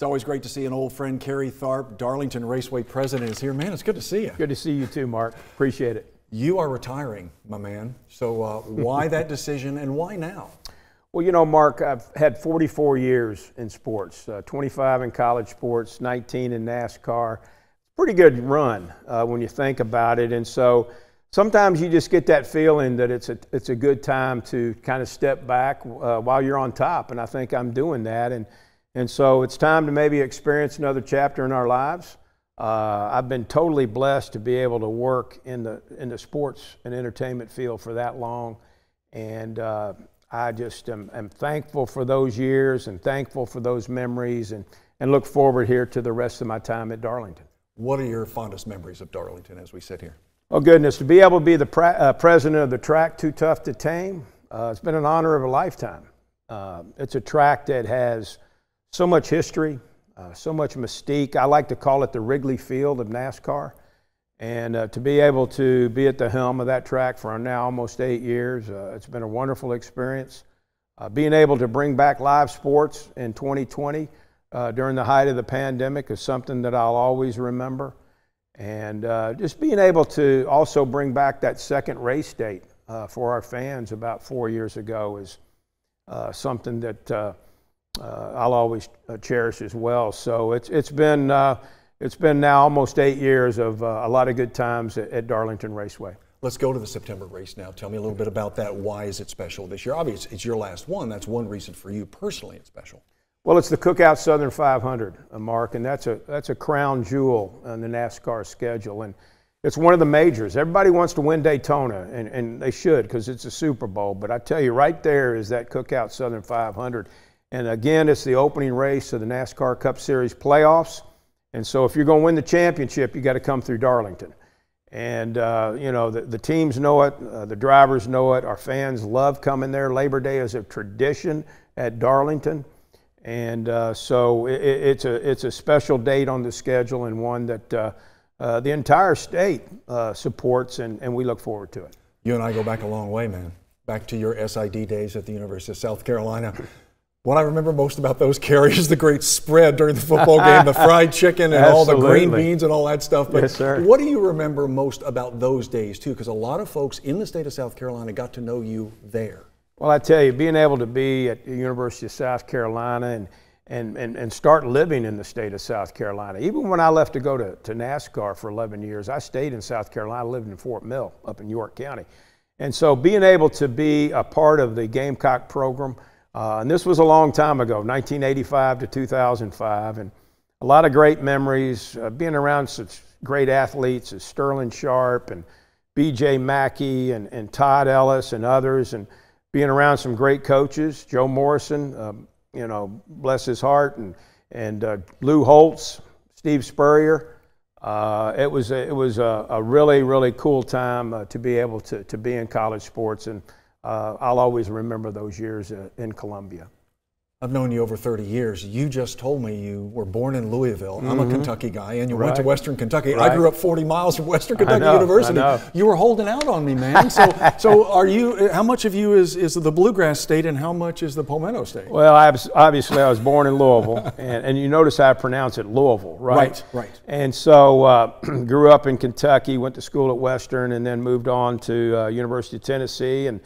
It's always great to see an old friend. Kerry Tharp, Darlington Raceway president, is here. Man, it's good to see you. Good to see you too, Mark. Appreciate it. You are retiring, my man. So why that decision and why now? Well, you know, Mark, I've had 44 years in sports, 25 in college sports, 19 in NASCAR. Pretty good run when you think about it. And so sometimes you just get that feeling that it's a good time to kind of step back while you're on top. And I think I'm doing that. And so it's time to maybe experience another chapter in our lives. I've been totally blessed to be able to work in the sports and entertainment field for that long. And I just am thankful for those years and thankful for those memories and look forward here to the rest of my time at Darlington. What are your fondest memories of Darlington as we sit here? Oh, goodness, to be able to be the president of the track Too Tough to Tame, it's been an honor of a lifetime. It's a track that has so much history, so much mystique. I like to call it the Wrigley Field of NASCAR. And to be able to be at the helm of that track for now almost 8 years, it's been a wonderful experience. Being able to bring back live sports in 2020 during the height of the pandemic is something that I'll always remember. And just being able to also bring back that second race date for our fans about 4 years ago is something that I'll always cherish as well. So it's been now almost 8 years of a lot of good times at Darlington Raceway. Let's go to the September race now. Tell me a little bit about that. Why is it special this year? Obviously, it's your last one. That's one reason for you personally it's special. Well, it's the Cookout Southern 500, Mark, and that's a crown jewel on the NASCAR schedule. And it's one of the majors. Everybody wants to win Daytona, and they should because it's a Super Bowl. But I tell you, right there is that Cookout Southern 500. And again, it's the opening race of the NASCAR Cup Series playoffs. And so if you're going to win the championship, you got to come through Darlington. And, you know, the teams know it, the drivers know it, our fans love coming there. Labor Day is a tradition at Darlington. And so it's a special date on the schedule and one that the entire state supports, and we look forward to it. You and I go back a long way, man. Back to your SID days at the University of South Carolina. What I remember most about those, Kerry, is the great spread during the football game, the fried chicken and all the green beans and all that stuff. But yes, sir. What do you remember most about those days, too? Because a lot of folks in the state of South Carolina got to know you there. Well, I tell you, being able to be at the University of South Carolina and start living in the state of South Carolina. Even when I left to go to NASCAR for 11 years, I stayed in South Carolina, lived in Fort Mill up in York County. And so being able to be a part of the Gamecock program, and this was a long time ago, 1985 to 2005, and a lot of great memories, being around such great athletes as Sterling Sharp and B.J. Mackey and Todd Ellis and others, and being around some great coaches, Joe Morrison, you know, bless his heart, and Lou Holtz, Steve Spurrier. It was a really, really cool time to be able to be in college sports, and I'll always remember those years in Columbia. I've known you over 30 years. You just told me you were born in Louisville. I'm a Kentucky guy, and you went to Western Kentucky. I grew up 40 miles from Western Kentucky University. You were holding out on me, man. So are you? How much of you is the Bluegrass State, and how much is the Palmetto State? Well, obviously I was born in Louisville, and you notice how I pronounce it, Louisville, right? Right. And so grew up in Kentucky, went to school at Western, and then moved on to University of Tennessee, and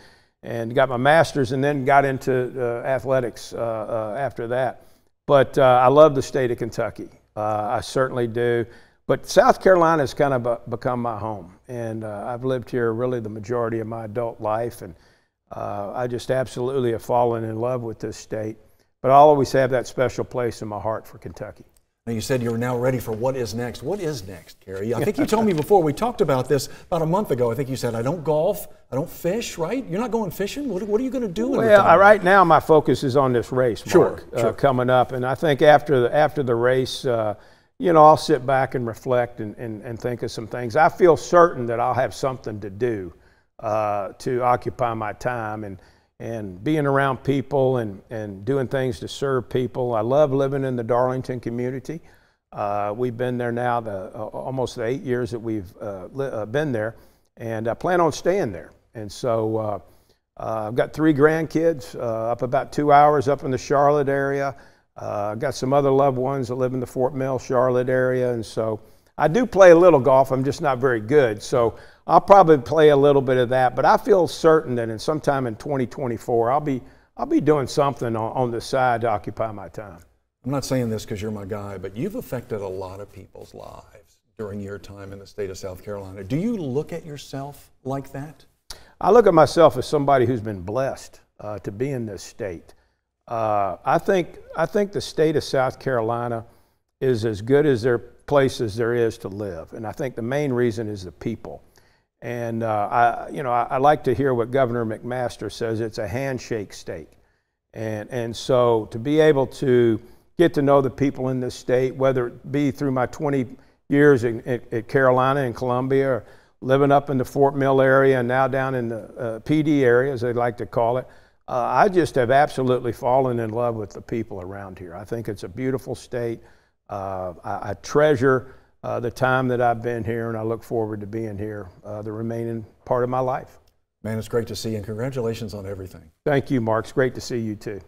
got my master's, and then got into athletics after that. But I love the state of Kentucky. I certainly do. But South Carolina has kind of become my home. And I've lived here really the majority of my adult life. And I just absolutely have fallen in love with this state. But I'll always have that special place in my heart for Kentucky. Now, you said you're now ready for what is next. What is next, Kerry? I think you told me before, we talked about this about a month ago. I think you said, I don't golf, I don't fish, right? You're not going fishing? What are you going to do? Well, right now my focus is on this race, Mark, sure. Coming up. And I think after the race, you know, I'll sit back and reflect and think of some things. I feel certain that I'll have something to do to occupy my time and being around people and doing things to serve people. I love living in the Darlington community. We've been there now almost the 8 years that we've been there, and I plan on staying there. And so I've got 3 grandkids up about 2 hours up in the Charlotte area. I've got some other loved ones that live in the Fort Mill, Charlotte area, and so I do play a little golf. I'm just not very good, so I'll probably play a little bit of that. But I feel certain that sometime in 2024, I'll be doing something on the side to occupy my time. I'm not saying this because you're my guy, but you've affected a lot of people's lives during your time in the state of South Carolina. Do you look at yourself like that? I look at myself as somebody who's been blessed to be in this state. I think the state of South Carolina is as good as their place as there is to live, and I think the main reason is the people. And I like to hear what Governor McMaster says. It's a handshake state, and so to be able to get to know the people in this state, whether it be through my 20 years at Carolina and Columbia, or living up in the Fort Mill area and now down in the PD area, as they like to call it, I just have absolutely fallen in love with the people around here. I think it's a beautiful state. I treasure the time that I've been here, and I look forward to being here the remaining part of my life. Man, it's great to see you, and congratulations on everything. Thank you, Mark. It's great to see you too.